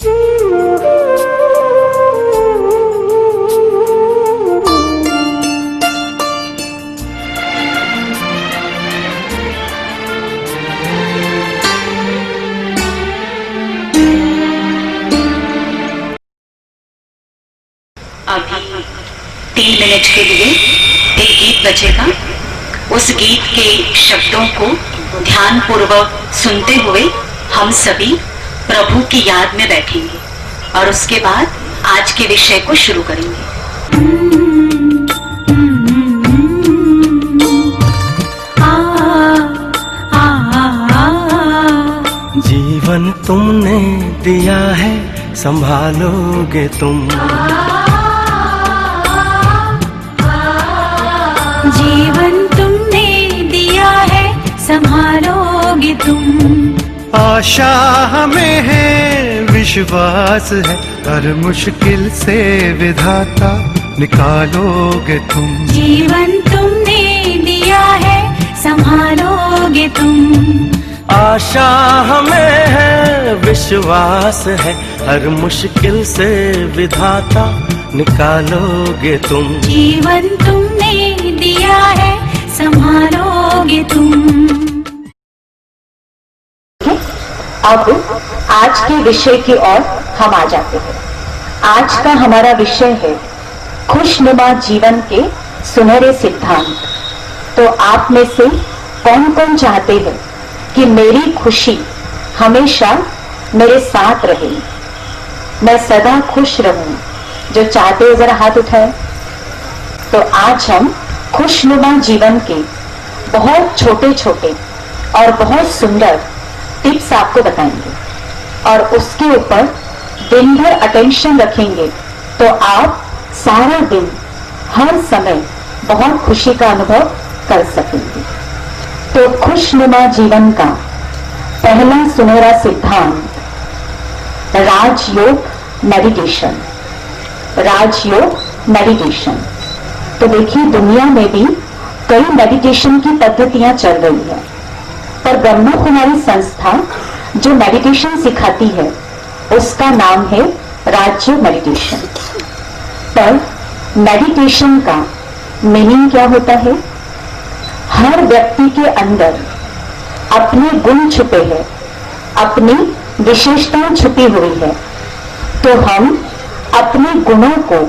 अभी 3 मिनट के लिए एक गीत बजेगा। उस गीत के शब्दों को ध्यान पूर्वक सुनते हुए हम सभी प्रभु की याद में बैठेंगे और उसके बाद आज के विषय को शुरू करेंगे। जीवन तुमने दिया है, संभालोगे तुम। जीवन तुमने दिया है, संभालोगे तुम। आशा हमें है, विश्वास है, हर मुश्किल से विधाता निकालोगे तुम। जीवन तुमने दिया है, संभालोगे तुम। आशा हमें है, विश्वास है, हर मुश्किल से विधाता निकालोगे तुम। जीवन तुमने दिया है, संभालोगे तुम। अब आज के विषय की ओर हम आ जाते हैं। आज का हमारा विषय है खुशनुमा जीवन के सुनहरे सिद्धांत। तो आप में से कौन कौन चाहते हैं कि मेरी खुशी हमेशा मेरे साथ रहे, मैं सदा खुश रहूं? जो चाहते हो जरा हाथ उठाएं। तो आज हम खुशनुमा जीवन के बहुत छोटे छोटे और बहुत सुंदर टिप्स आपको बताएंगे और उसके ऊपर दिन भर अटेंशन रखेंगे तो आप सारा दिन हर समय बहुत खुशी का अनुभव कर सकेंगे। तो खुशनुमा जीवन का पहला सुनहरा सिद्धांत राजयोग मेडिटेशन। राजयोग मेडिटेशन। तो देखिए दुनिया में भी कई मेडिटेशन की पद्धतियां चल रही है, पर ब्रह्मा कुमारी संस्था जो मेडिटेशन सिखाती है उसका नाम है राजयोग मेडिटेशन। पर मेडिटेशन का मीनिंग क्या होता है? हर व्यक्ति के अंदर अपने गुण छुपे हैं, अपनी विशेषताएं छुपी हुई है। तो हम अपने गुणों को,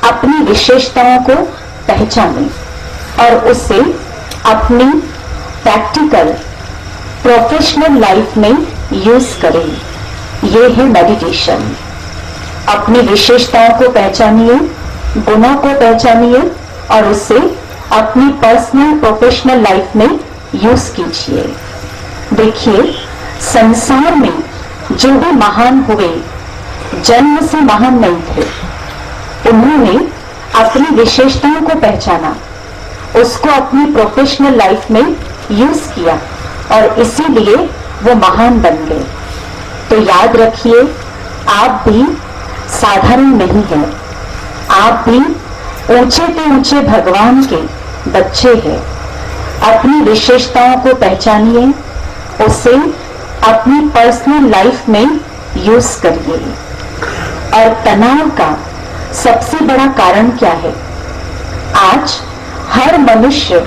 अपनी विशेषताओं को पहचानें और उसे अपनी प्रैक्टिकल प्रोफेशनल लाइफ में यूज करें। ये है मेडिटेशन। अपनी विशेषताओं को पहचानिए, गुणों को पहचानिए और उसे अपनी पर्सनल प्रोफेशनल लाइफ में यूज कीजिए। देखिए संसार में जो भी महान हुए जन्म से महान नहीं थे, उन्होंने अपनी विशेषताओं को पहचाना, उसको अपनी प्रोफेशनल लाइफ में यूज किया और इसीलिए वो महान बन गए। तो याद रखिए आप भी साधारण नहीं हैं, आप भी ऊंचे से ऊंचे भगवान के बच्चे हैं। अपनी विशेषताओं को पहचानिए, उसे अपनी पर्सनल लाइफ में यूज करिए। और तनाव का सबसे बड़ा कारण क्या है? आज हर मनुष्य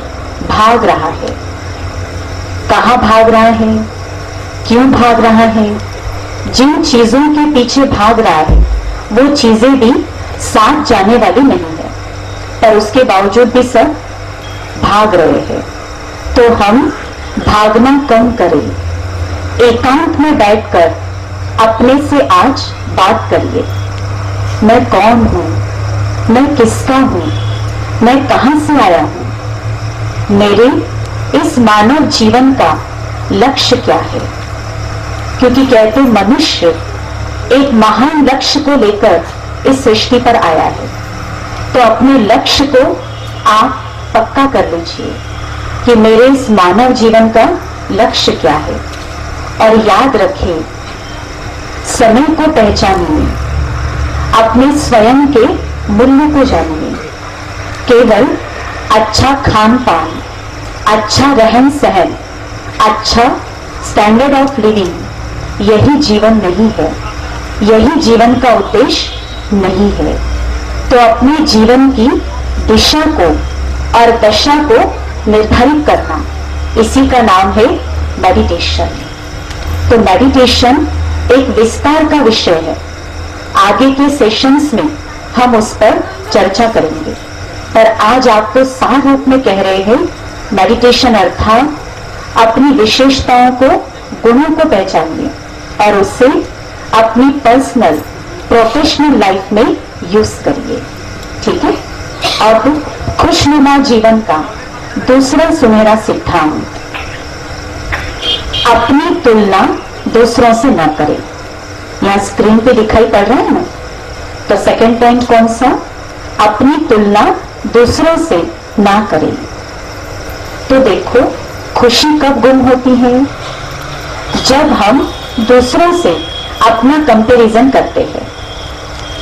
भाग रहा है। कहाँ भाग रहा है, क्यों भाग रहा है? जिन चीजों के पीछे भाग रहा है वो चीजें भी साथ जाने वाली नहीं है, पर उसके बावजूद भी सब भाग रहे हैं। तो हम भागना कम करें, एकांत में बैठकर अपने से आज बात करिए। मैं कौन हूं, मैं किसका हूं, मैं कहां से आया हूं, मेरे इस मानव जीवन का लक्ष्य क्या है? क्योंकि कहते मनुष्य एक महान लक्ष्य को लेकर इस सृष्टि पर आया है। तो अपने लक्ष्य को आप पक्का कर लीजिए कि मेरे इस मानव जीवन का लक्ष्य क्या है। और याद रखें, समय को पहचानिए, अपने स्वयं के मूल्य को जानिए। केवल अच्छा खान पान, अच्छा रहन सहन, अच्छा स्टैंडर्ड ऑफ लिविंग यही जीवन नहीं है। यही जीवन का उद्देश्य नहीं है। तो अपने जीवन की दिशा को और दशा को निर्धारित करना, इसी का नाम है मेडिटेशन। तो मेडिटेशन एक विस्तार का विषय है। आगे के सेशंस में हम उस पर चर्चा करेंगे, पर आज आपको सार रूप में कह रहे हैं मेडिटेशन अर्थात अपनी विशेषताओं को, गुणों को पहचानिए और उससे अपनी पर्सनल प्रोफेशनल लाइफ में यूज करिए। ठीक है। अब खुशनुमा जीवन का दूसरा सुनहरा सिद्धांत, अपनी तुलना दूसरों से न करें। यहां स्क्रीन पे दिखाई पड़ रहा है ना। तो सेकंड पॉइंट कौन सा? अपनी तुलना दूसरों से ना करें। तो देखो, खुशी कब गुम होती है? जब हम दूसरों से अपना कंपैरिजन करते हैं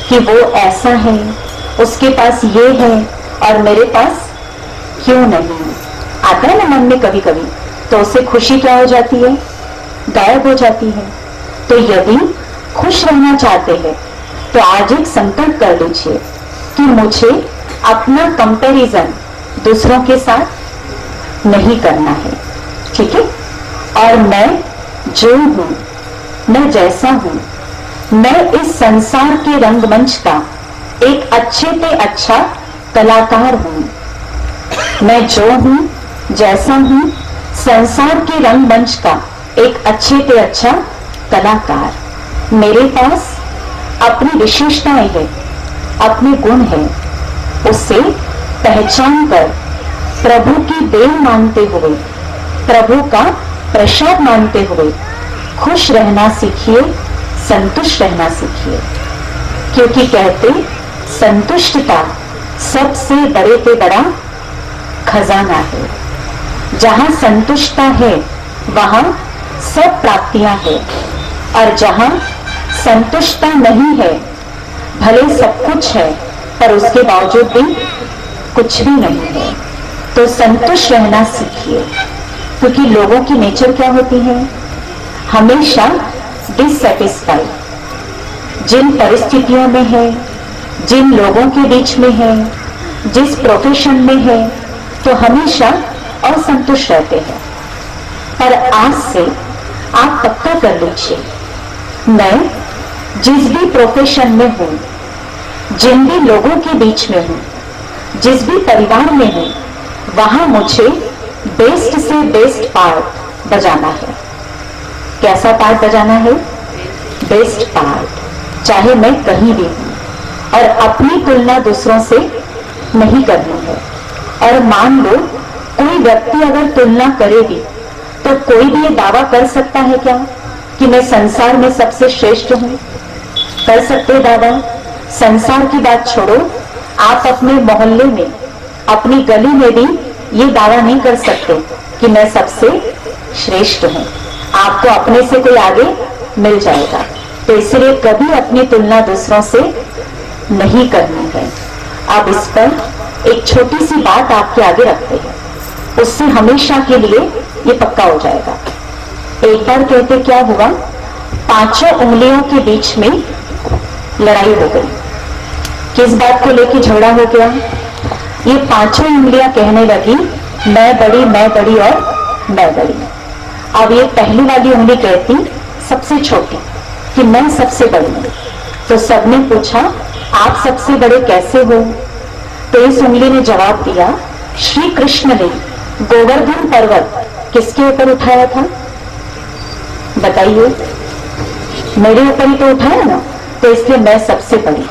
कि वो ऐसा है, उसके पास ये है और मेरे पास क्यों नहीं। आता है ना मन में कभी कभी, तो उससे खुशी क्या हो जाती है? गायब हो जाती है। तो यदि खुश रहना चाहते हैं तो आज एक संकल्प कर लीजिए कि मुझे अपना कंपैरिजन दूसरों के साथ नहीं करना है। ठीक है। और मैं जो हूं, मैं जैसा हूं, मैं इस संसार के रंगमंच का एक अच्छे से अच्छा कलाकार हूं। मैं जो हूं, जैसा हूं, संसार के रंगमंच का एक अच्छे से अच्छा कलाकार। मेरे पास अपनी विशेषताएं हैं, अपने गुण हैं। उसे पहचान कर प्रभु की देन मानते हुए, प्रभु का प्रसाद मानते हुए खुश रहना सीखिए, संतुष्ट रहना सीखिए। क्योंकि कहते संतुष्टता सबसे बड़े से बड़ा खजाना है। जहां संतुष्टता है वहां सब प्राप्तियां हैं, और जहां संतुष्टता नहीं है, भले सब कुछ है पर उसके बावजूद भी कुछ भी नहीं है। तो संतुष्ट रहना सीखिए। क्योंकि लोगों की नेचर क्या होती है? हमेशा डिससेटिस्फाइड। जिन परिस्थितियों में है, जिन लोगों के बीच में है, जिस प्रोफेशन में है, तो हमेशा असंतुष्ट रहते हैं। पर आज से आप पक्का कर लीजिए, मैं जिस भी प्रोफेशन में हूं, जिन भी लोगों के बीच में हूं, जिस भी परिवार में हूं, वहां मुझे बेस्ट से बेस्ट पार्ट बजाना है। कैसा पार्ट बजाना है? Best part. चाहे मैं कहीं भी हूं, और अपनी तुलना दूसरों से नहीं करनी है। और मान लो कोई व्यक्ति अगर तुलना करेगी तो कोई भी ये दावा कर सकता है क्या कि मैं संसार में सबसे श्रेष्ठ हूं? कर सकते दावा? संसार की बात छोड़ो, आप अपने मोहल्ले में, अपनी गली में भी ये दावा नहीं कर सकते कि मैं सबसे श्रेष्ठ हूं। आपको अपने से कोई आगे मिल जाएगा। तो इसलिए कभी अपनी तुलना दूसरों से नहीं करनी है। अब इस पर एक छोटी सी बात आपके आगे रखते हैं, उससे हमेशा के लिए ये पक्का हो जाएगा। एक बार कहते क्या हुआ, पांचों उंगलियों के बीच में लड़ाई हो गई। किस बात को लेकर झगड़ा हो गया? ये पांचों उंगलियां कहने लगी मैं बड़ी और मैं बड़ी। अब ये पहली वाली उंगली कहती सबसे छोटी कि मैं सबसे बड़ी हूं। तो सबने पूछा आप सबसे बड़े कैसे हो? तो इस उंगली ने जवाब दिया, श्री कृष्ण ने गोवर्धन पर्वत किसके ऊपर उठाया था? बताइए। मेरे ऊपर ही तो उठाया ना, तो इसलिए मैं सबसे बड़ी।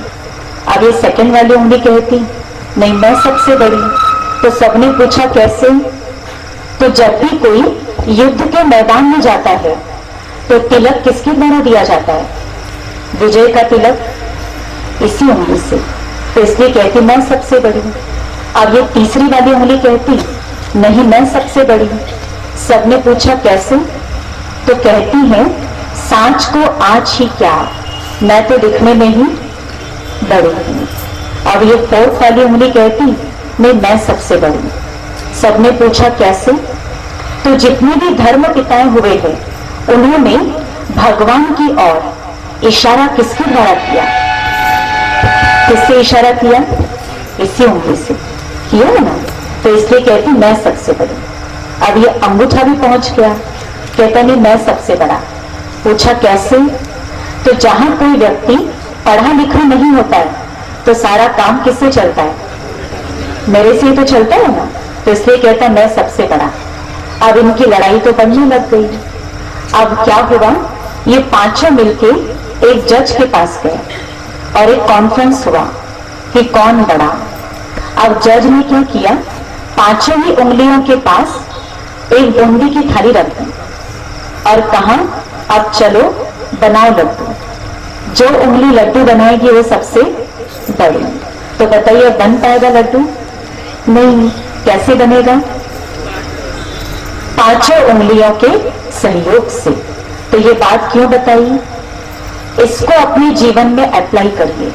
अब ये सेकंड वाली उंगली कहती नहीं मैं सबसे बड़ी। तो सबने पूछा कैसे? तो जब भी कोई युद्ध के मैदान में जाता है तो तिलक किसके द्वारा दिया जाता है? विजय का तिलक इसी उंगली से। तो इसलिए कहती मैं सबसे बड़ी। अब ये तीसरी वाली उंगली कहती नहीं मैं सबसे बड़ी। सबने पूछा कैसे? तो कहती है सांच को आज ही क्या, मैं तो दिखने में ही बड़ी हूं। अब ये फोर्थ वाली उंगली कहती नहीं मैं सबसे बड़ी। सबने पूछा कैसे? तो जितने भी धर्म पिताएं हुए हैं उन्होंने भगवान की ओर इशारा किसके द्वारा किया? किससे इशारा किया? इसी उंगली से किया ना, तो इसलिए कहती मैं सबसे बड़ी। अब ये अंगूठा भी पहुंच गया, कहता नहीं मैं सबसे बड़ा। पूछा कैसे? तो जहां कोई व्यक्ति पढ़ा लिखा नहीं होता है तो सारा काम किससे चलता है? मेरे से ही तो चलता है ना, तो इसलिए कहता मैं सबसे बड़ा। अब इनकी लड़ाई तो बढ़ने लग गई। अब क्या हुआ, ये पांचों मिलके एक जज के पास गए और एक कॉन्फ्रेंस हुआ कि कौन बड़ा। अब जज ने क्या किया, पांचों ही उंगलियों के पास एक बूंदी की थाली रख दी और कहा अब चलो बनाओ लड्डू, जो उंगली लड्डू बनाएगी वो सबसे बड़ी। तो बताइए बन पाएगा लड्डू? नहीं। कैसे बनेगा? पांचों उंगलियों के सहयोग से। तो ये बात क्यों बताई? इसको अपने जीवन में अप्लाई करिए।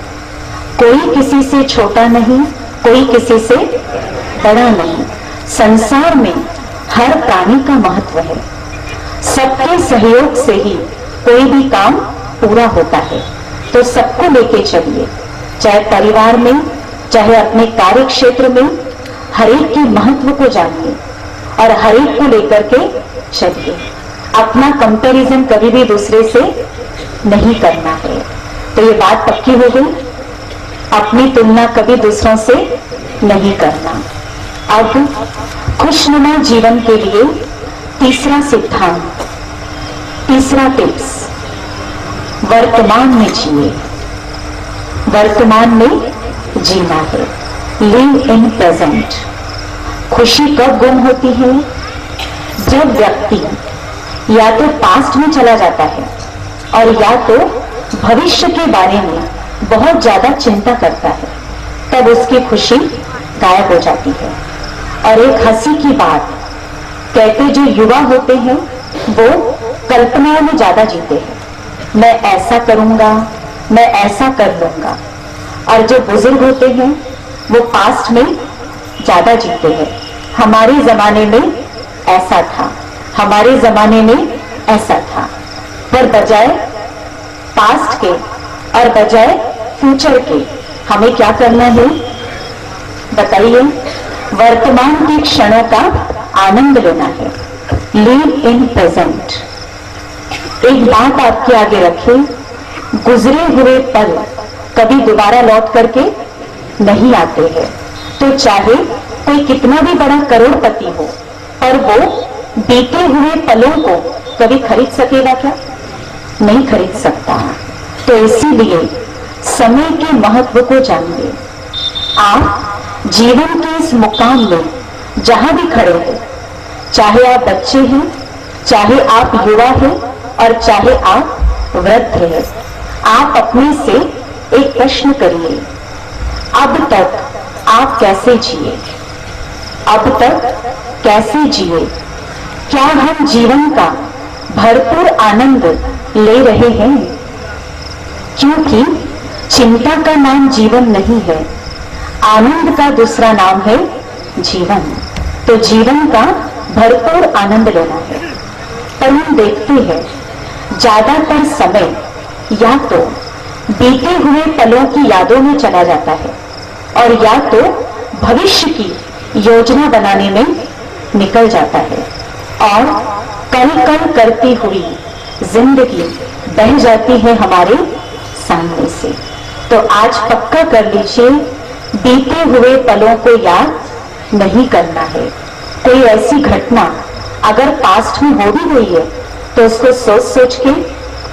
कोई किसी से छोटा नहीं, कोई किसी से बड़ा नहीं। संसार में हर प्राणी का महत्व है। सबके सहयोग से ही कोई भी काम पूरा होता है। तो सबको लेके चलिए, चाहे परिवार में, चाहे अपने कार्य क्षेत्र में, हर एक के महत्व को जानिए और हर एक को लेकर के चलिए। अपना कंपैरिजन कभी भी दूसरे से नहीं करना है। तो ये बात पक्की हो गई, अपनी तुलना कभी दूसरों से नहीं करना। अब खुशनुमा जीवन के लिए तीसरा सिद्धांत, तीसरा टिप्स, वर्तमान में जिए। वर्तमान में जीना है, लिव इन प्रेजेंट। खुशी कब गुम होती है? जब व्यक्ति या तो पास्ट में चला जाता है और या तो भविष्य के बारे में बहुत ज्यादा चिंता करता है, तब उसकी खुशी गायब हो जाती है। और एक हंसी की बात, कहते जो युवा होते हैं वो कल्पनाओं में ज्यादा जीते हैं, मैं ऐसा करूंगा, मैं ऐसा कर लूंगा। और जो बुजुर्ग होते हैं वो पास्ट में ज्यादा जीते हैं, हमारे जमाने में ऐसा था, हमारे जमाने में ऐसा था। पर बजाय पास्ट के और बजाय फ्यूचर के हमें क्या करना है बताइए? वर्तमान के क्षणों का आनंद लेना है, लिव इन प्रेजेंट। एक बात आपके आगे रखें, गुजरे हुए पल कभी दोबारा लौट करके नहीं आते हैं। तो चाहे कोई कितना भी बड़ा करोड़पति हो, पर वो बीते हुए पलों को कभी खरीद सकेगा क्या? नहीं खरीद सकता। तो इसीलिए समय के महत्व को जानिए। आप जीवन के इस मुकाम में जहां भी खड़े हैं, चाहे आप बच्चे हैं, चाहे आप युवा हैं और चाहे आप वृद्ध हैं, आप अपने से एक प्रश्न करिए, अब तक आप कैसे जिए? अब तक कैसे जिए? क्या हम जीवन का भरपूर आनंद ले रहे हैं? क्योंकि चिंता का नाम जीवन नहीं है, आनंद का दूसरा नाम है जीवन। तो जीवन का भरपूर आनंद लेना है। पर हम देखते हैं ज्यादातर समय या तो बीते हुए पलों की यादों में चला जाता है और या तो भविष्य की योजना बनाने में निकल जाता है और कल कल करती हुई जिंदगी बह जाती है हमारे सामने से। तो आज पक्का कर लीजिए, बीते हुए पलों को याद नहीं करना है। कोई ऐसी घटना अगर पास्ट में हो भी गई है तो उसको सोच सोच के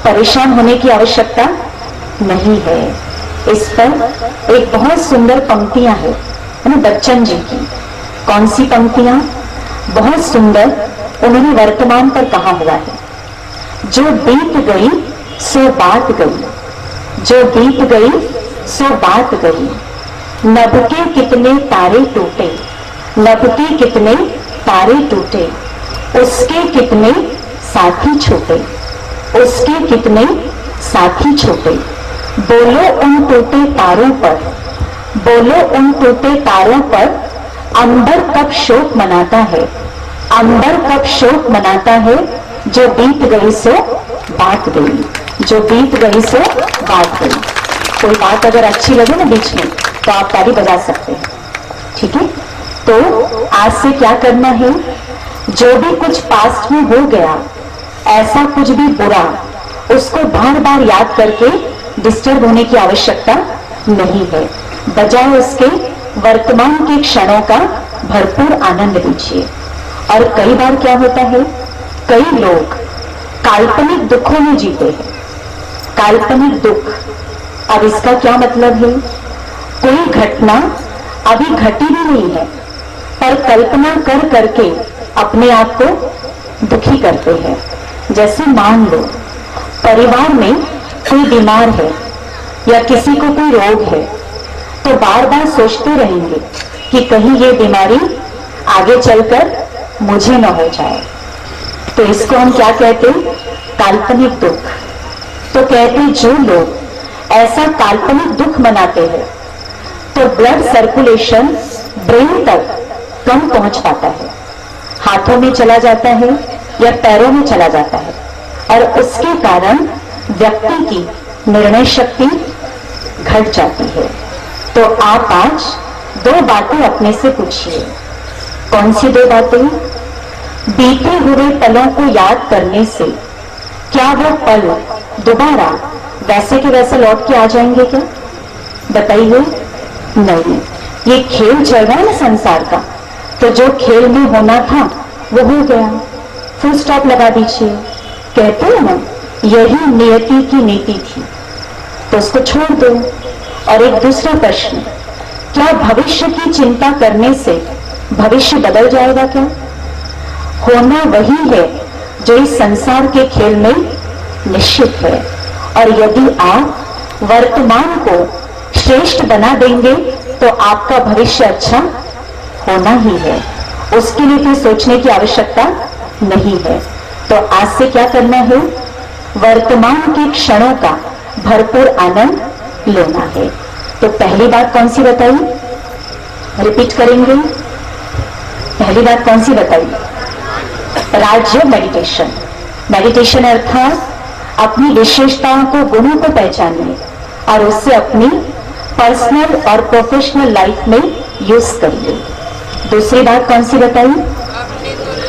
परेशान होने की आवश्यकता नहीं है। इस पर एक बहुत सुंदर पंक्तियां है बच्चन जी की। कौन सी पंक्तियां? बहुत सुंदर, उन्होंने वर्तमान पर कहा हुआ है, जो बीत गई सो बात गई, जो बीत गई सो बात गई, नभ के कितने तारे टूटे, नभ के कितने तारे टूटे, उसके कितने साथी छूटे, उसके कितने साथी छूटे। बोलो उन टूटे तारों पर, बोलो उन टूटे तारों पर, अंबर कब शोक मनाता है, अंबर कब शोक मनाता है, जो बीत गई सो बात गई। जो बीत गई सो बात गई। कोई बात अगर अच्छी लगे ना बीच में तो आप ताली बजा सकते हैं, ठीक है। तो आज से क्या करना है, जो भी कुछ पास्ट में हो गया, ऐसा कुछ भी बुरा, उसको बार बार याद करके डिस्टर्ब होने की आवश्यकता नहीं है। बजाय उसके वर्तमान के क्षणों का भरपूर आनंद लीजिए। और कई बार क्या होता है, कई लोग काल्पनिक दुखों में जीते हैं। काल्पनिक दुख, अब इसका क्या मतलब है, कोई घटना अभी घटी भी नहीं है पर कल्पना कर करके अपने आप को दुखी करते हैं। जैसे मान लो परिवार में कोई बीमार है या किसी को कोई रोग है, तो बार बार सोचते रहेंगे कि कहीं ये बीमारी आगे चलकर मुझे न हो जाए। तो इसको हम क्या कहते हैं, काल्पनिक दुख। तो कहते हैं जो लोग ऐसा काल्पनिक दुख मनाते हैं तो ब्लड सर्कुलेशन ब्रेन तक कम पहुंच पाता है, हाथों में चला जाता है या पैरों में चला जाता है, और उसके कारण व्यक्ति की निर्णय शक्ति घट जाती है। तो आप आज दो बातें अपने से पूछिए। कौन सी दो बातें? बीते हुए पलों को याद करने से क्या वो पल दोबारा वैसे के वैसे लौट के आ जाएंगे क्या? बताइए। नहीं, ये खेल चल रहा है ना संसार का, तो जो खेल में होना था वो हो गया, फुल स्टॉप लगा दीजिए। कहते हैं ना, यही नियति की नीति थी, तो उसको छोड़ दो। और एक दूसरा प्रश्न, क्या भविष्य की चिंता करने से भविष्य बदल जाएगा क्या? होना वही है जो इस संसार के खेल में निश्चित है। और यदि आप वर्तमान को श्रेष्ठ बना देंगे तो आपका भविष्य अच्छा होना ही है, उसके लिए फिर सोचने की आवश्यकता नहीं है। तो आज से क्या करना है, वर्तमान के क्षणों का भरपूर आनंद लेना है। तो पहली बात कौन सी बताई, रिपीट करेंगे। पहली बात कौन सी बताई, राज्य मेडिटेशन। मेडिटेशन अर्थात अपनी विशेषताओं को, गुणों को पहचानिए और उससे अपनी पर्सनल और प्रोफेशनल लाइफ में यूज करिए। दूसरी बात कौन सी बताई,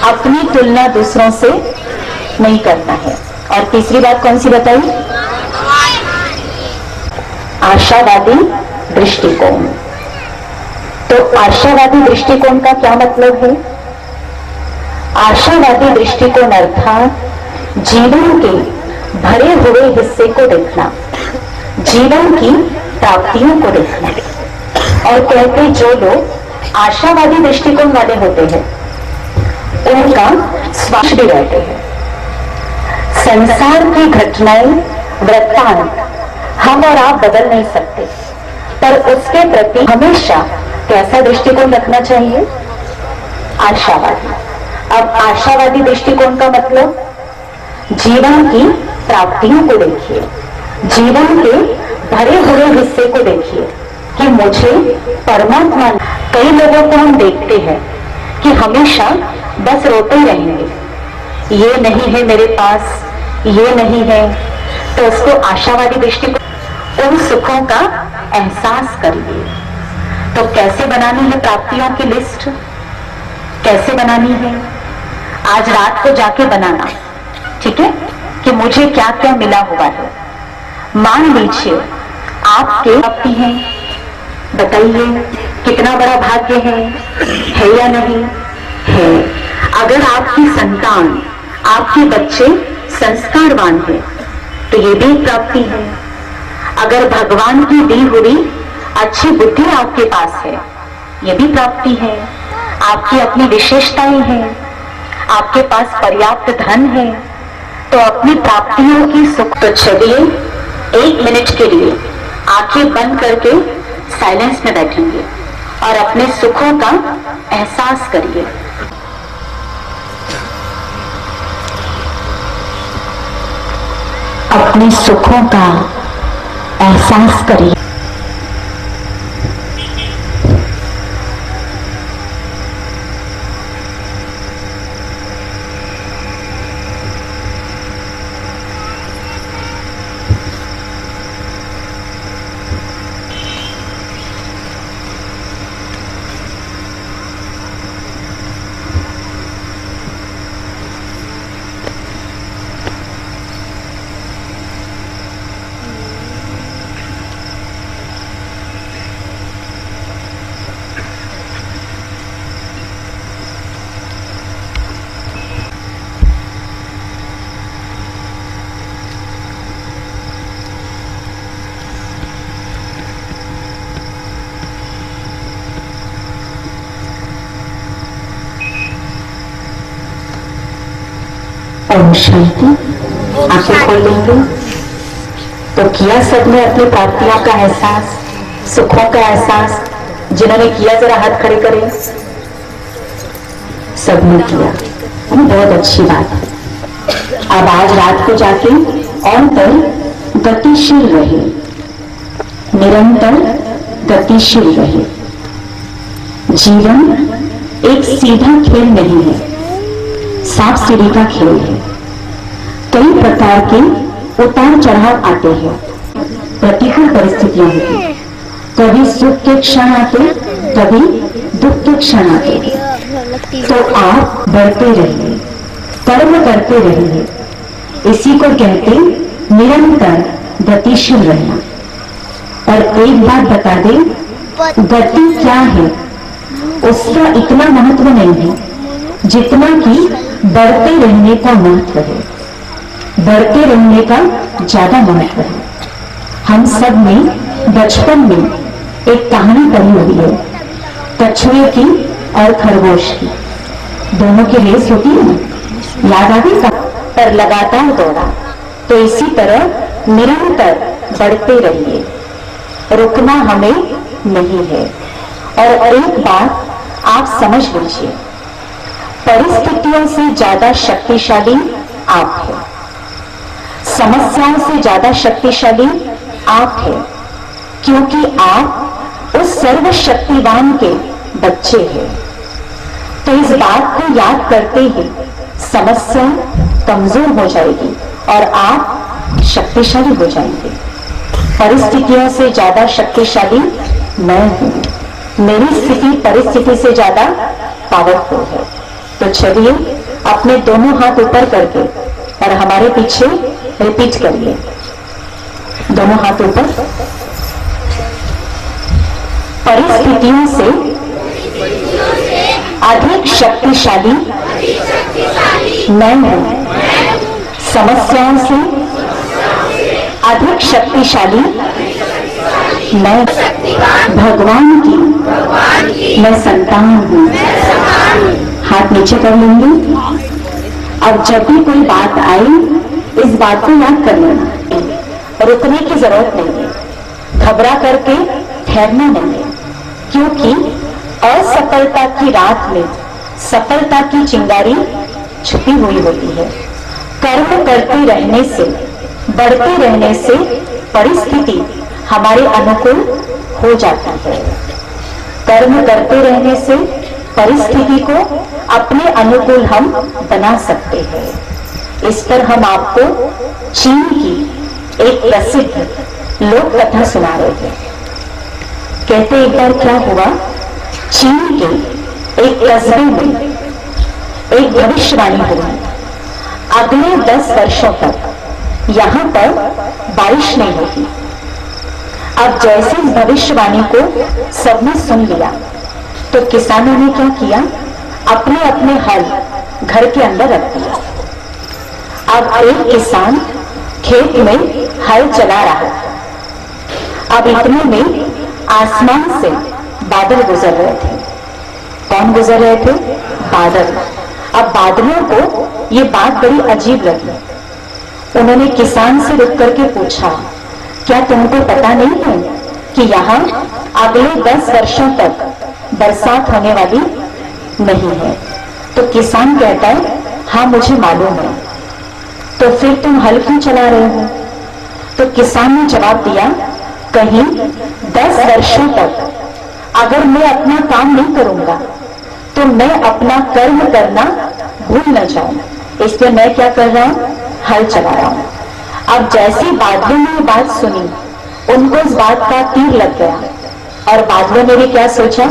अपनी तुलना दूसरों से नहीं करना है। और तीसरी बात कौन सी बताई, आशावादी दृष्टिकोण। तो आशावादी दृष्टिकोण का क्या मतलब है? आशावादी दृष्टिकोण अर्थात जीवन के भरे हुए हिस्से को देखना, जीवन की प्राप्तियों को देखना। और कहते जो लोग आशावादी दृष्टिकोण वाले होते हैं उनका स्वास्थ्य भी रहते हैं। संसार की घटनाएं, वृत्तांत हम और आप बदल नहीं सकते, पर उसके प्रति हमेशा कैसा दृष्टिकोण रखना चाहिए, आशावादी। अब आशावादी दृष्टिकोण का मतलब जीवन की प्राप्तियों को देखिए, जीवन के भरे हुए हिस्से को देखिए कि मुझे परमात्मा। कई लोगों को हम देखते हैं कि हमेशा बस रोते ही रहेंगे, ये नहीं है मेरे पास, ये नहीं है। तो उसको आशावादी दृष्टिकोण, उन सुखों का एहसास करिए। तो कैसे बनानी है प्राप्तियों की लिस्ट, कैसे बनानी है, आज रात को जाके बनाना, ठीक है, कि मुझे क्या क्या मिला हुआ है। मान लीजिए आपके प्राप्ति है, बताइए कितना बड़ा भाग्य है या नहीं है। अगर आपकी संतान, आपके बच्चे संस्कारवान है तो ये भी प्राप्ति है। अगर भगवान की दी हुई अच्छी बुद्धि आपके पास है, ये भी प्राप्ति है। आपकी अपनी विशेषताएं हैं, आपके पास पर्याप्त धन है, तो अपनी प्राप्तियों की सुख। तो चलिए 1 मिनट के लिए आंखें बंद करके साइलेंस में बैठेंगे और अपने सुखों का एहसास करिए। अपने सुखों का एहसास करिए। ओम शांति। आंखें खोल लेंगे। तो किया सबने अपनी प्राप्तियों का एहसास, सुखों का एहसास? जिन्होंने किया जरा हाथ खड़े करें। सबने किया, बहुत अच्छी बात है। अब आज रात को जाके और पर गतिशील रहे, निरंतर गतिशील रहे। जीवन एक सीधा खेल नहीं है, सांप सीढ़ी का खेल है। कई प्रकार के उतार चढ़ाव आते हैं, प्रतिकूल परिस्थितियां होती, कभी सुख के क्षण आते, कभी दुख के क्षण आते। तो आप बढ़ते रहिए, कर्म करते रहिए। इसी को कहते निरंतर गतिशील रहना। और एक बात बता दें, गति क्या है उसका इतना महत्व नहीं है जितना कि बढ़ते रहने का महत्व है। बढ़ते रहने का ज्यादा महत्व है। हम सब में बचपन में एक कहानी पढ़ी हुई है, कछुए की और खरगोश की। दोनों की रेस होती है ना, याद आ गई? पर लगातार दौड़ा। तो इसी तरह निरंतर बढ़ते रहिए, रुकना हमें नहीं है। और एक बात आप समझ लीजिए, परिस्थितियों से ज्यादा शक्तिशाली आप हैं, समस्याओं से ज्यादा शक्तिशाली आप हैं, क्योंकि आप उस सर्वशक्तिवान के बच्चे हैं। तो इस बात को याद करते ही समस्या कमजोर हो जाएगी और आप शक्तिशाली हो जाएंगे। परिस्थितियों से ज्यादा शक्तिशाली मैं हूं, मेरी स्थिति परिस्थिति से ज्यादा पावरफुल है। तो चलिए अपने दोनों हाथ ऊपर करके और हमारे पीछे रिपीट करिए, दोनों हाथ ऊपर। परिस्थितियों से अधिक शक्तिशाली मैं हूं, समस्याओं से अधिक शक्तिशाली मैं भगवान की मैं संतान हूं। हाथ नीचे कर लेंगे। अब जब भी कोई बात आए इस बात को याद कर लेना, रुकने की जरूरत नहीं है, घबरा करके ठहरना नहीं है, क्योंकि असफलता की रात में सफलता की चिंगारी छुपी हुई होती है। कर्म करते रहने से, बढ़ते रहने से परिस्थिति हमारे अनुकूल हो जाती है। कर्म करते रहने से परिस्थिति को अपने अनुकूल हम बना सकते हैं। इस पर हम आपको चीन की एक प्रसिद्ध लोक कथा सुना रहे थे। कहते एक बार क्या हुआ, चीन के एक कस्बे में एक भविष्यवाणी हुई। अगले 10 वर्षों तक यहां पर बारिश नहीं होगी। अब जैसे इस भविष्यवाणी को सबने सुन लिया तो किसानों ने क्या किया, अपने अपने हल घर के अंदर रख दिया। अब एक किसान खेत में हल चला रहा था। अब इतने में आसमान से बादल गुजर रहे थे। कौन गुजर रहे थे? बादल। अब बादलों को ये बात बड़ी अजीब लगी। उन्होंने किसान से रुक करके पूछा, क्या तुमको पता नहीं है कि यहाँ अगले 10 वर्षों तक बरसात होने वाली नहीं है? तो किसान कहता है, हाँ मुझे मालूम है। तो फिर तुम हल क्यों चला रहे हो? तो किसान ने जवाब दिया, कहीं 10 वर्षों तक अगर मैं अपना काम नहीं करूंगा तो मैं अपना कर्म करना भूल न जाऊं, इसलिए मैं क्या कर रहा हूं, हल चला रहा हूं। अब जैसे बादलों ने बात सुनी, उनको इस बात का तीर लग गया और बादलों ने भी क्या सोचा,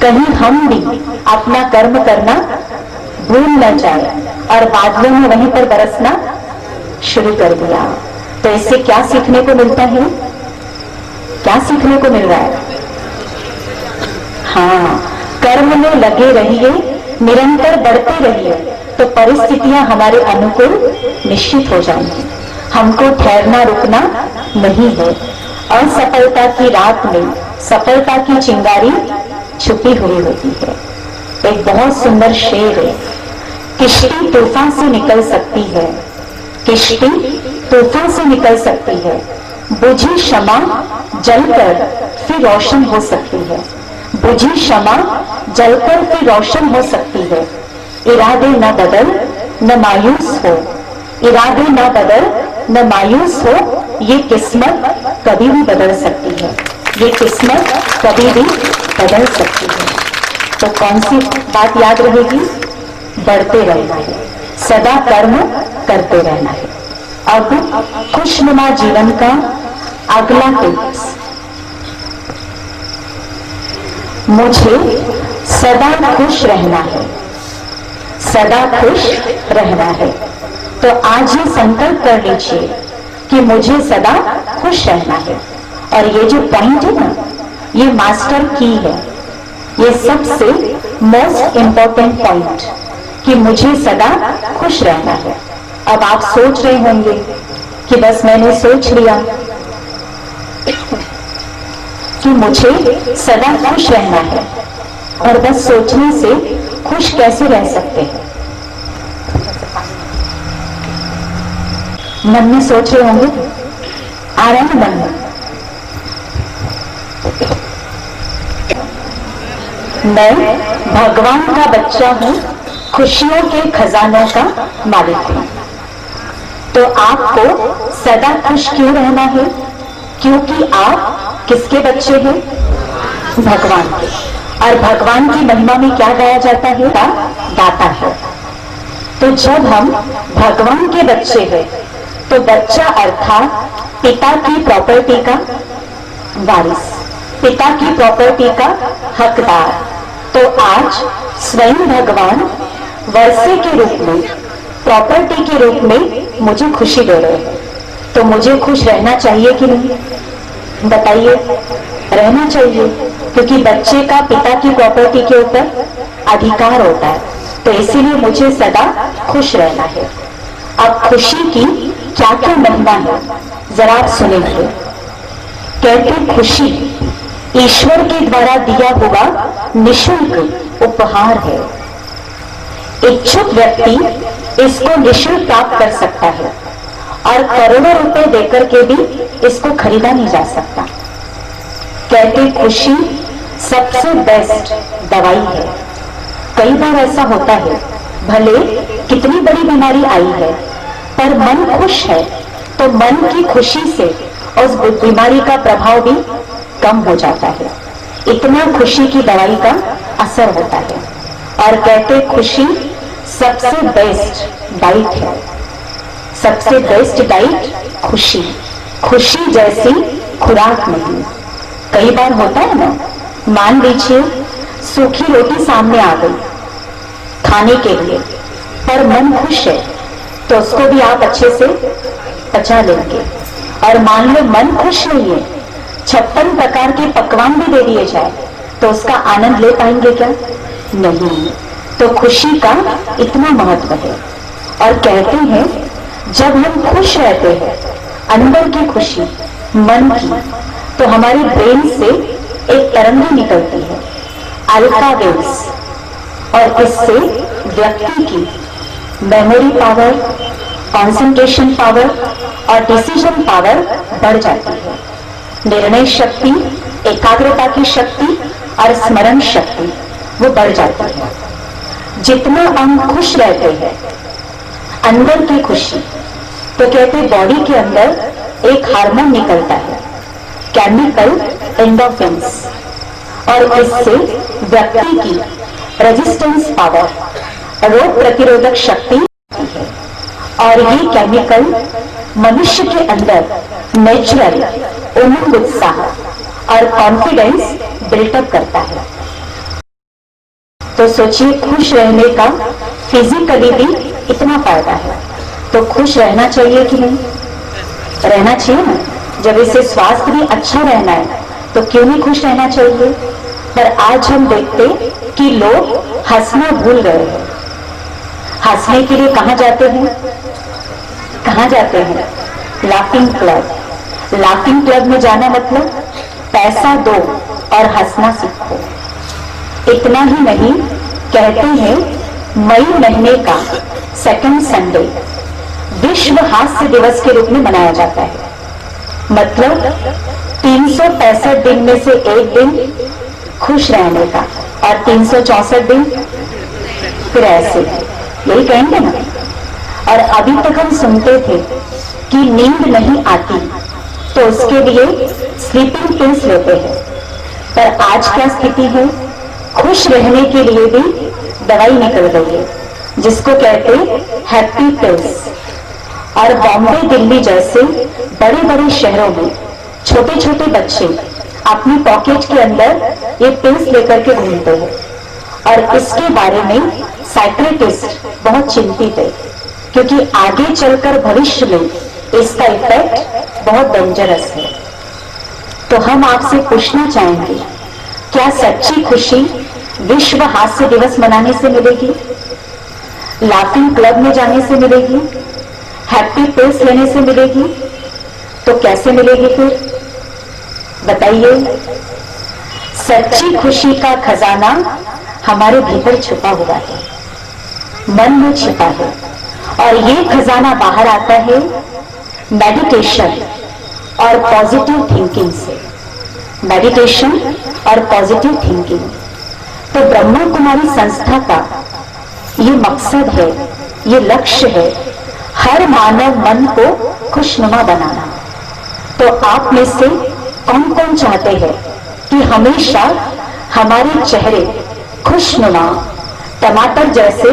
कहीं हम भी अपना कर्म करना भूल न जाए, और बादलों ने वहीं पर बरसना शुरू कर दिया। तो इससे क्या सीखने को मिलता है? क्या सीखने को मिल रहा है? हाँ, कर्म में लगे रहिए, निरंतर बढ़ते रहिए, तो परिस्थितियां हमारे अनुकूल निश्चित हो जाएंगी। हमको ठहरना रुकना नहीं है। असफलता की रात में सफलता की चिंगारी छुपी हुई होती है। एक बहुत सुंदर शेर है, किश्ती तूफान से निकल सकती है, किश्ती तूफान से निकल सकती है। बुझी शमा जलकर फिर रोशन हो सकती है, बुझी शमा जलकर फिर रोशन हो सकती है। इरादे न बदल न मायूस हो, इरादे न बदल न मायूस हो, ये किस्मत कभी भी बदल सकती है, ये किस्मत कभी भी बदल सकती है। तो कौन सी बात याद रहेगी? बढ़ते रहना है, सदा कर्म करते रहना है। अब खुशनुमा जीवन का अगला टिप्स, मुझे सदा खुश रहना है, सदा खुश रहना है। तो आज ये संकल्प कर लीजिए कि मुझे सदा खुश रहना है। और ये जो पॉइंट है ना, ये मास्टर की है, ये सबसे मोस्ट इंपॉर्टेंट पॉइंट कि मुझे सदा खुश रहना है। अब आप सोच रहे होंगे कि बस मैंने सोच लिया कि मुझे सदा खुश रहना है, और बस सोचने से खुश कैसे रह सकते हैं? मन में सोच रहे होंगे, आ रहा है मन में। मैं भगवान का बच्चा हूं, खुशियों के खजानों का मालिक हूं। तो आपको सदा खुश क्यों रहना है? क्योंकि आप किसके बच्चे हैं? भगवान के। और भगवान की महिमा में क्या गाया जाता है? दाता है। तो जब हम भगवान के बच्चे हैं, तो बच्चा अर्थात पिता की प्रॉपर्टी का वारिस, पिता की प्रॉपर्टी का हकदार। तो आज स्वयं भगवान वर्षे के रूप में, प्रॉपर्टी के रूप में मुझे खुशी दे रहे हैं। तो मुझे खुश रहना चाहिए कि नहीं? बताइए, रहना चाहिए, क्योंकि बच्चे का पिता की प्रॉपर्टी के ऊपर अधिकार होता है। तो इसीलिए मुझे सदा खुश रहना है। अब खुशी की क्या क्या महिमा है, जरा आप सुनेंगे। कहते खुशी ईश्वर के द्वारा दिया हुआ निःशुल्क उपहार है। इच्छुक व्यक्ति इसको निःशुल्क प्राप्त कर सकता है, और करोड़ों रुपए देकर के भी इसको खरीदा नहीं जा सकता। कहते खुशी सबसे बेस्ट दवाई है। कई बार ऐसा होता है, भले कितनी बड़ी बीमारी आई है, पर मन खुश है, तो मन की खुशी से उस बीमारी का प्रभाव भी कम हो जाता है। इतना खुशी की दवाई का असर होता है। और कहते खुशी सबसे बेस्ट डाइट है, सबसे बेस्ट डाइट खुशी। खुशी जैसी खुराक नहीं। कई बार होता है ना, मान लीजिए सूखी रोटी सामने आ गई खाने के लिए, पर मन खुश है, तो उसको भी आप अच्छे से पचा लेंगे। और मान लो मन खुश नहीं है, 56 प्रकार के पकवान भी दे दिए जाए, तो उसका आनंद ले पाएंगे क्या? नहीं। तो खुशी का इतना महत्व है। और कहते हैं जब हम खुश रहते हैं, अंदर की खुशी, मन की, तो हमारे ब्रेन से एक तरंगी निकलती है, अल्फा वेव्स, और इससे व्यक्ति की मेमोरी पावर, कंसंट्रेशन पावर और डिसीजन पावर बढ़ जाती है। निर्णय शक्ति, एकाग्रता की शक्ति और स्मरण शक्ति वो बढ़ जाती है। जितना हम खुश रहते हैं, अंदर की खुशी, तो कहते बॉडी के अंदर एक हार्मोन निकलता है, केमिकल एंडोर्फिन्स, और इससे व्यक्ति की रेजिस्टेंस पावर, रोग प्रतिरोधक शक्ति है। और ये केमिकल मनुष्य के अंदर नेचुरल उमंग, उत्साह और कॉन्फिडेंस बिल्टअप करता है। तो सोचिए, खुश रहने का फिजिकली भी इतना फायदा है, तो खुश रहना चाहिए कि नहीं? रहना चाहिए ना। जब इसे स्वास्थ्य भी अच्छा रहना है, तो क्यों नहीं खुश रहना चाहिए? पर आज हम देखते कि लोग हंसना भूल गए हैं। हंसने के लिए कहां जाते हैं? कहां जाते हैं? Laughing club. लाफिंग क्लब में जाना मतलब पैसा दो और हंसना सीखो। इतना ही नहीं, कहते हैं मई महीने का सेकंड संडे विश्व हास्य दिवस के रूप में मनाया जाता है। मतलब 365 दिन में से एक दिन खुश रहने का और 364 दिन फिर ऐसे, यही कहेंगे ना। और अभी तक हम सुनते थे कि नींद नहीं आती तो उसके लिए स्लीपिंग पिल्स लेते हैं, पर आज क्या स्थिति है, खुश रहने के लिए भी दवाई निकल गई है जिसको कहते हैं हैप्पी पिल्स। और बॉम्बे दिल्ली जैसे बड़े बड़े शहरों में छोटे छोटे बच्चे अपनी पॉकेट के अंदर ये पिल्स लेकर के घूमते हैं और इसके बारे में साइकियाट्रिस्ट बहुत चिंतित है क्योंकि आगे चलकर भविष्य में इसका इफेक्ट बहुत डेंजरस है। तो हम आपसे पूछना चाहेंगे, क्या सच्ची खुशी विश्व हास्य दिवस मनाने से मिलेगी, लाफिंग क्लब में जाने से मिलेगी, हैप्पी पिल्स लेने से मिलेगी? तो कैसे मिलेगी फिर बताइए। सच्ची खुशी का खजाना हमारे भीतर छुपा हुआ है, मन में छिपा है, और ये खजाना बाहर आता है मेडिटेशन और पॉजिटिव थिंकिंग से। मेडिटेशन और पॉजिटिव थिंकिंग। तो ब्रह्मा कुमारी संस्था का ये मकसद है, ये लक्ष्य है, हर मानव मन को खुशनुमा बनाना। तो आप में से कौन कौन चाहते हैं कि हमेशा हमारे चेहरे खुशनुमा टमाटर जैसे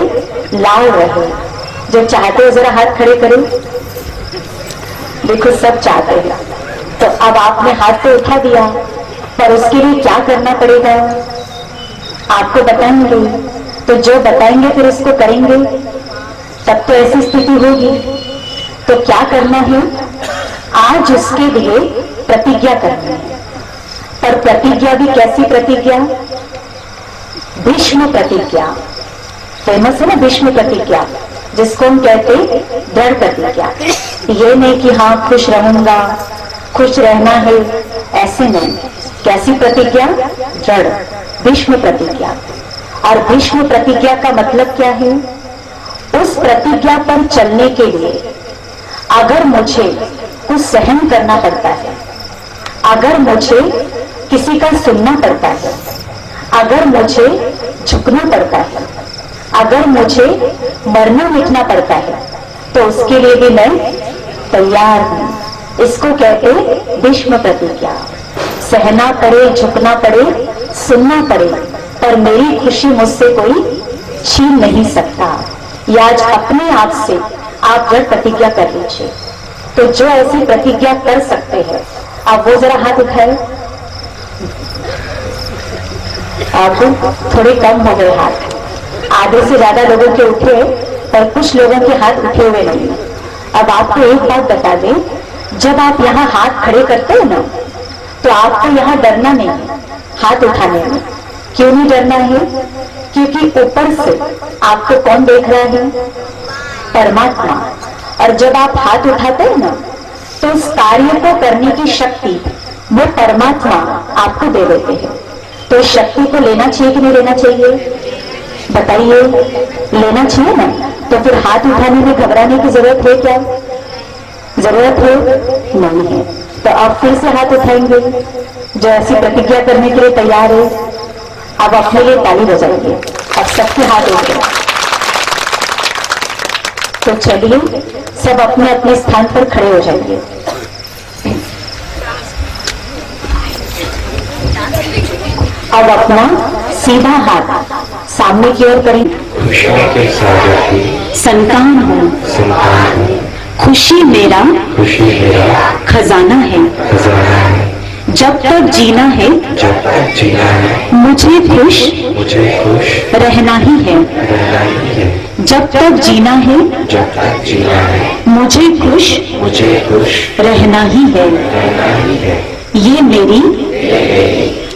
लाल रहे? जो चाहते हो जरा हाथ खड़े करें। देखो सब चाहते हैं। तो अब आपने हाथ तो उठा दिया, पर उसके लिए क्या करना पड़ेगा आपको बताएंगे। तो जो बताएंगे फिर उसको करेंगे, तब तो ऐसी स्थिति होगी। तो क्या करना है, आज उसके लिए प्रतिज्ञा करनी है। पर प्रतिज्ञा भी कैसी प्रतिज्ञा? भीष्म प्रतिज्ञा। फेमस है ना भीष्म प्रतिज्ञा, जिसको हम कहते दृढ़ प्रतिज्ञा। ये नहीं कि हाँ खुश रहूंगा, खुश रहना है, ऐसे नहीं। कैसी प्रतिज्ञा? दृढ़, भीष्म प्रतिज्ञा। और भीष्म प्रतिज्ञा का मतलब क्या है? उस प्रतिज्ञा पर चलने के लिए अगर मुझे कुछ सहन करना पड़ता है, अगर मुझे किसी का सुनना पड़ता है, अगर मुझे झुकना पड़ता है, अगर मुझे मरना मिटना पड़ता है, तो उसके लिए भी मैं तैयार हूं। इसको कहते भीष्म प्रतिज्ञा। सहना पड़े, झुकना पड़े, सुनना पड़े, पर मेरी खुशी मुझसे कोई छीन नहीं सकता। या आज अपने आप से आप जड़ प्रतिज्ञा कर लीजिए। तो जो ऐसी प्रतिज्ञा कर सकते हैं, आप वो जरा हाथ उठाए। आप थोड़े कम हो गए हाथ, आधे से ज्यादा लोगों के उठे, पर कुछ लोगों के हाथ उठे हुए नहीं। अब आपको एक बात बता दें, जब आप यहाँ हाथ खड़े करते हो ना, तो आपको यहाँ डरना नहीं है हाथ उठाने में। क्यों नहीं डरना है? क्योंकि ऊपर से आपको कौन देख रहा है? परमात्मा। और जब आप हाथ उठाते हैं ना, तो उस कार्य को करने की शक्ति वो परमात्मा आपको दे देते हैं। तो इस शक्ति को लेना चाहिए कि नहीं लेना चाहिए? बताइए, लेना चाहिए ना। तो फिर हाथ उठाने में घबराने की जरूरत है क्या? जरूरत है? नहीं है। तो आप फिर से हाथ उठाएंगे जो ऐसी प्रतिज्ञा करने के लिए तैयार है। अब अपने लिए ताली बजाएंगे। अब सबके हाथ उठ गए। तो चलिए सब अपने अपने स्थान पर खड़े हो जाइए। अब अपना सीधा हाथ सामने की ओर करें। खुशियों के सागर की संतान हो, संतान हूँ। खुशी मेरा खजाना है। खजाना है। जब तक जीना है, जब तक जीना है, मुझे खुश रहना ही है। रहना ही है। जब तक जीना है, जब तक जीना है, मुझे खुश रहना ही है। रहना ही है। ये मेरी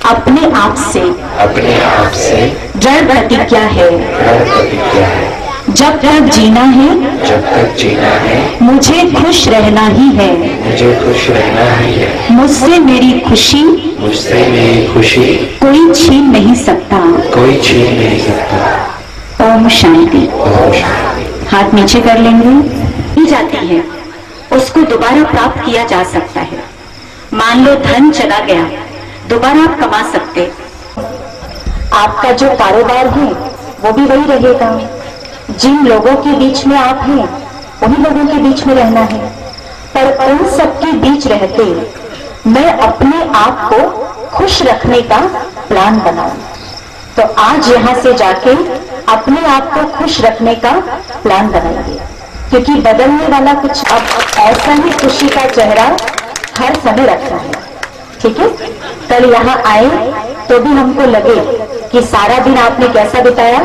अपने आप से दृढ़ प्रतिज्ञा है। दृढ़ प्रतिज्ञा है। जब तक जीना है, जब तक जीना है, मुझे खुश रहना ही है। मुझे खुश रहना ही है। मुझसे मेरी खुशी मुझसे मेरी खुशी कोई छीन नहीं सकता। कोई छीन नहीं सकता। ओम शांति। ओम शांति। हाथ नीचे कर लेंगे। मिल जाती है उसको दोबारा प्राप्त किया जा सकता है। मान लो धन चला गया, दोबारा आप कमा सकते। आपका जो कारोबार है वो भी वही रहेगा। जिन लोगों के बीच में आप हैं उन्हीं लोगों के बीच में रहना है। पर उन सबके बीच रहते मैं अपने आप को खुश रखने का प्लान बनाऊं। तो आज यहां से जाके अपने आप को खुश रखने का प्लान बनाइए, क्योंकि बदलने वाला कुछ अब ऐसा ही खुशी का चेहरा हर समय रखना है। ठीक है, कल यहाँ आए तो भी हमको लगे कि सारा दिन आपने कैसा बिताया,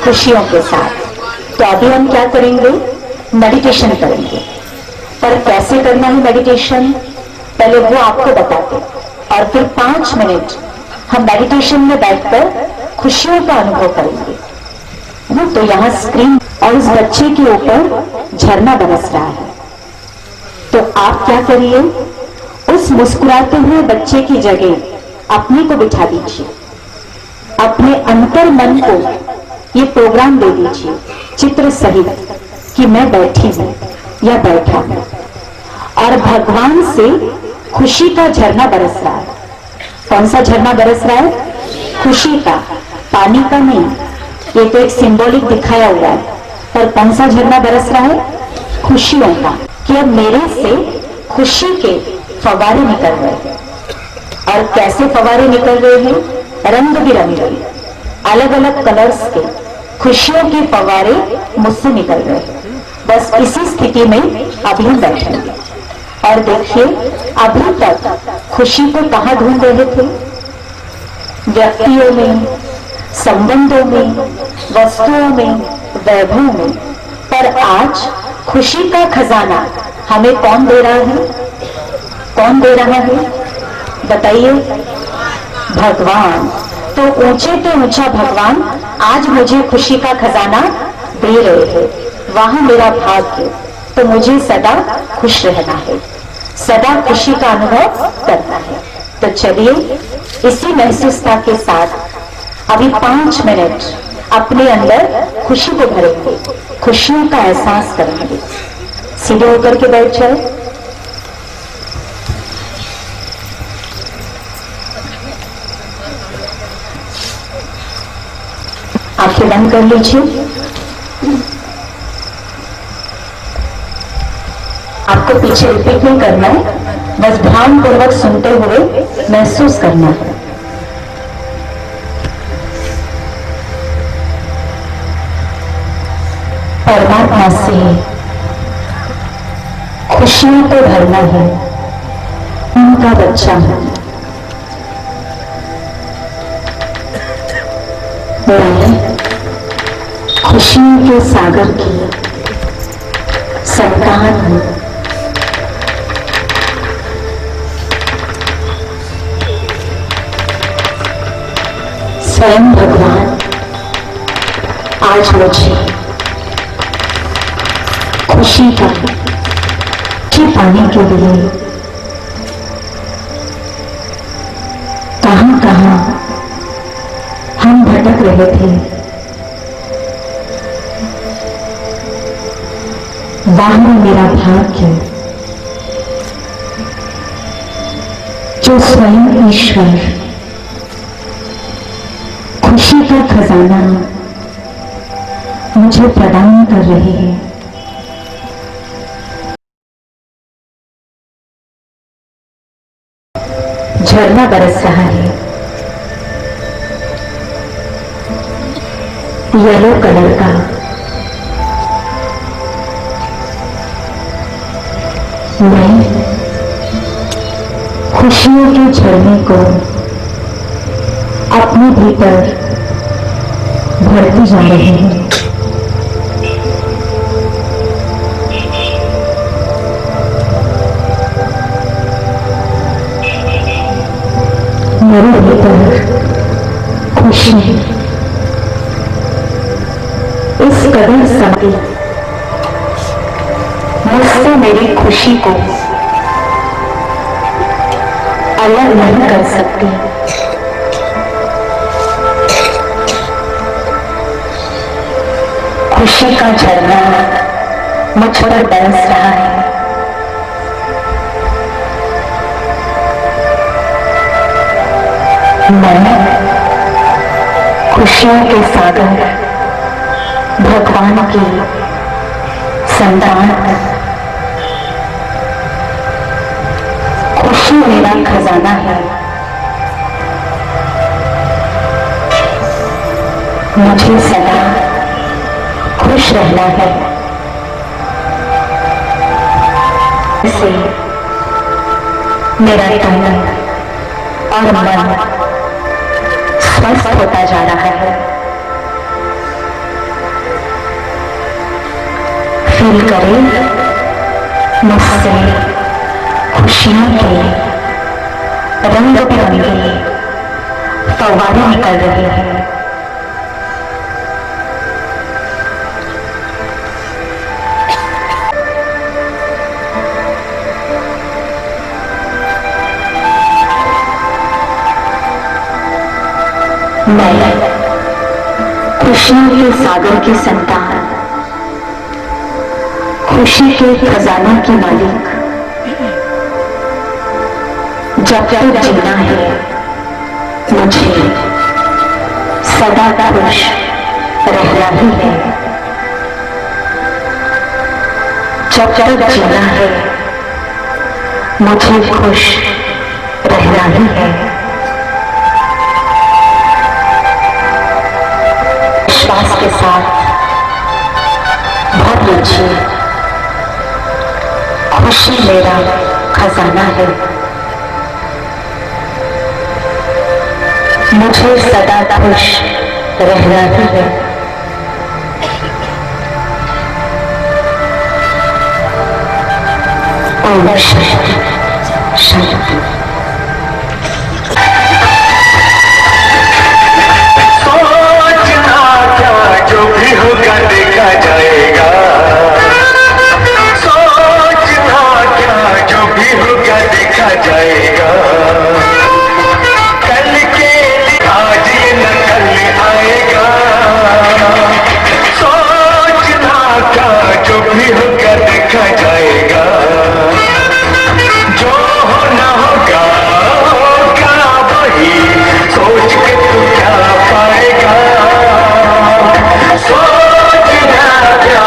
खुशियों के साथ। तो अभी हम क्या करेंगे, मेडिटेशन करेंगे। पर कैसे करना है मेडिटेशन, पहले वो आपको बताते, और फिर 5 मिनट हम मेडिटेशन में बैठकर खुशियों का अनुभव करेंगे। तो यहाँ स्क्रीन और उस बच्चे के ऊपर झरना बरस रहा है। तो आप क्या करिए, उस मुस्कुराते हुए बच्चे की जगह अपने को बिठा दीजिए। अपने अंतर मन को ये प्रोग्राम दे दीजिए चित्र सहित कि मैं बैठी हूं या बैठा हूं, और भगवान से खुशी का झरना बरस रहा है। कौन सा झरना बरस रहा है, खुशी का, पानी का नहीं। ये तो एक सिंबॉलिक दिखाया हुआ है, पर कौन सा झरना बरस रहा है, खुशियों का। कि अब मेरे से खुशी के फवारे निकल रहे हैं। और कैसे फवारे निकल रहे हैं, रंग बिरंगे अलग अलग कलर्स के खुशियों के फवारे मुझसे निकल रहे हैं। बस इसी स्थिति में अभी हम बैठेंगे। और देखिए, अभी तक खुशी को कहां ढूंढ रहे थे, व्यक्तियों में, संबंधों में, वस्तुओं में, वैभव में। पर आज खुशी का खजाना हमें कौन दे रहा है, कौन दे रहा है बताइए, भगवान। तो ऊंचे तो ऊंचा भगवान आज मुझे खुशी का खजाना दे रहे हैं। वहां मेरा भाग्य। तो मुझे सदा खुश रहना है, सदा खुशी का अनुभव करना है। तो चलिए इसी महसूसता के साथ अभी 5 मिनट अपने अंदर खुशी को भरेंगे, खुशियों का एहसास करेंगे। सीधे होकर के बैठ जाए। आंखें बंद कर लीजिए। आपको पीछे रिपीट नहीं करना है, बस ध्यान पूर्वक सुनते हुए महसूस करना है। परमात्मा से खुशियों को भरना है, उनका बच्चा है। मैं खुशियों के सागर की संतान हूं। स्वयं भगवान आज मुझे खुशी पाने के लिए कहां कहां हम भटक रहे थे, वहां मेरा भाग्य जो स्वयं ईश्वर खुशी का खजाना मुझे प्रदान कर रहे हैं। झरना बरस रहा है, येलो कलर का। मैं खुशियों के झरने को अपने भीतर भरती जा रही हूं। मेरे भीतर खुशी इस कदर समाई, मुझसे मेरी खुशी को अलग नहीं कर सकती। खुशी का झरना मुझ पर बरस रहा है। मैं खुशियों के सागर भगवान की संतान, खुशी मेरा खजाना है। मुझे सदा खुश रहना है। इससे मेरा तन और मन स्वस्थ होता जा रहा है। फील करें मुझसे खुशियों के रंग बिरंगे फव्वारे निकल रहे हैं। मैं खुशियों के सागर की संतान, खुशी के खजानों की मालिक। जब तक जीना है मुझे सदा खुश रहना ही है। जब तक जीना है मुझे खुश रहना ही है। विश्वास के साथ भर लीजिए, खुशी मेरा खजाना है। मुझे सदा खुश रहना ही है। ओम शांति शांति। जो भी होगा देखा जाएगा। सोचना क्या, जो भी होगा देखा जाएगा। कल के लिए आज ये न कल आएगा। सोचना क्या, जो भी होगा देखा जाएगा। जो होना होगा होगा वही, सोच के तू क्या पाएगा। सोचना क्या,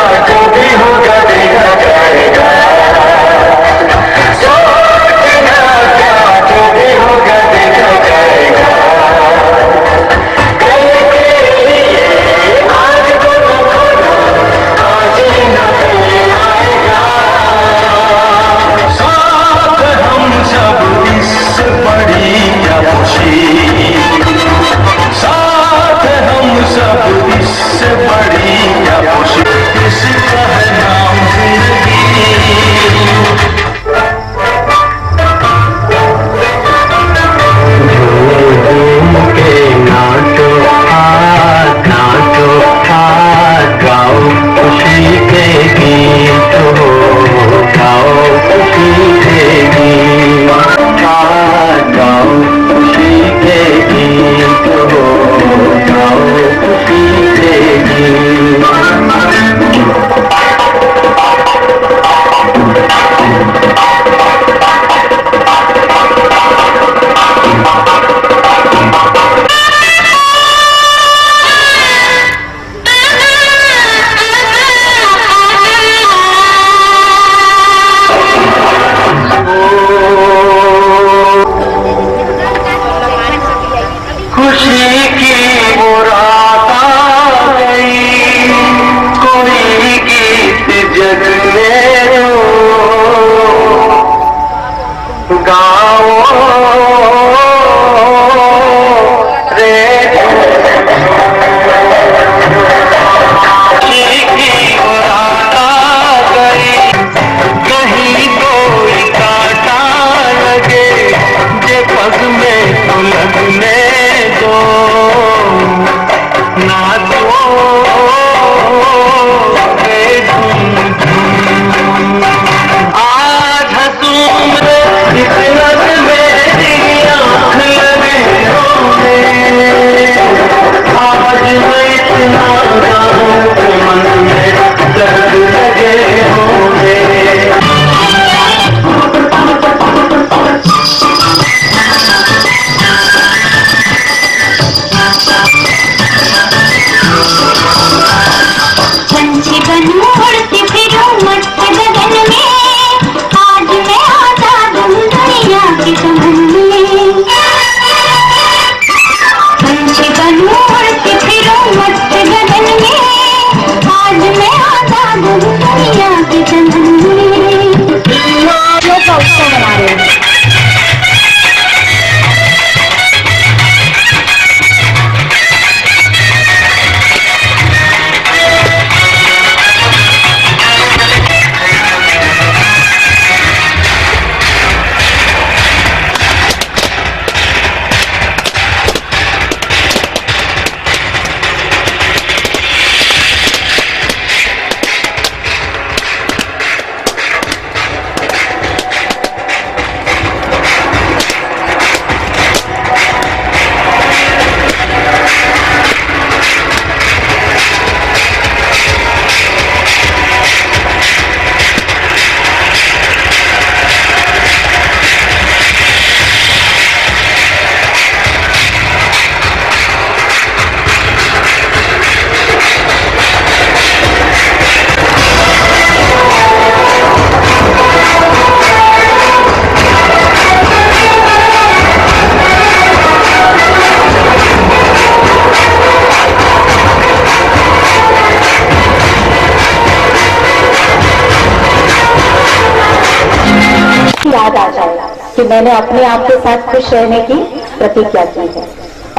याद आ जाए कि मैंने अपने आप के साथ खुश रहने की प्रतिज्ञा की है।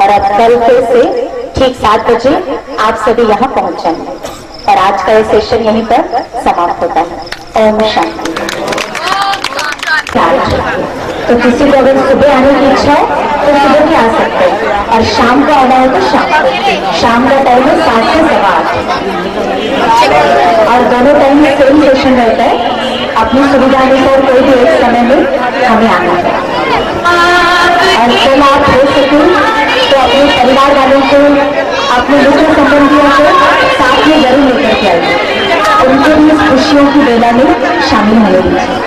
और अब कल फिर से ठीक 7 बजे आप सभी यहाँ पहुंच जाएंगे और आज का ये सेशन यहीं पर समाप्त होता है। ओम शांति। तो किसी को अगर सुबह आने की इच्छा है तो सुबह भी आ सकते हैं और शाम को आना है तो शाम का टाइम है 7 से 8 और दोनों टाइम में सेम सेशन रहता है। अपनी सुविधा अनुसार कोई भी एक समय में हमें आना है और कल आप हो सके तो अपने परिवार वालों को, अपने मित्र संबंधियों को साथ में जरूर लेकर के आइए, उनके भी इस खुशियों की बेला में शामिल होने दीजिए।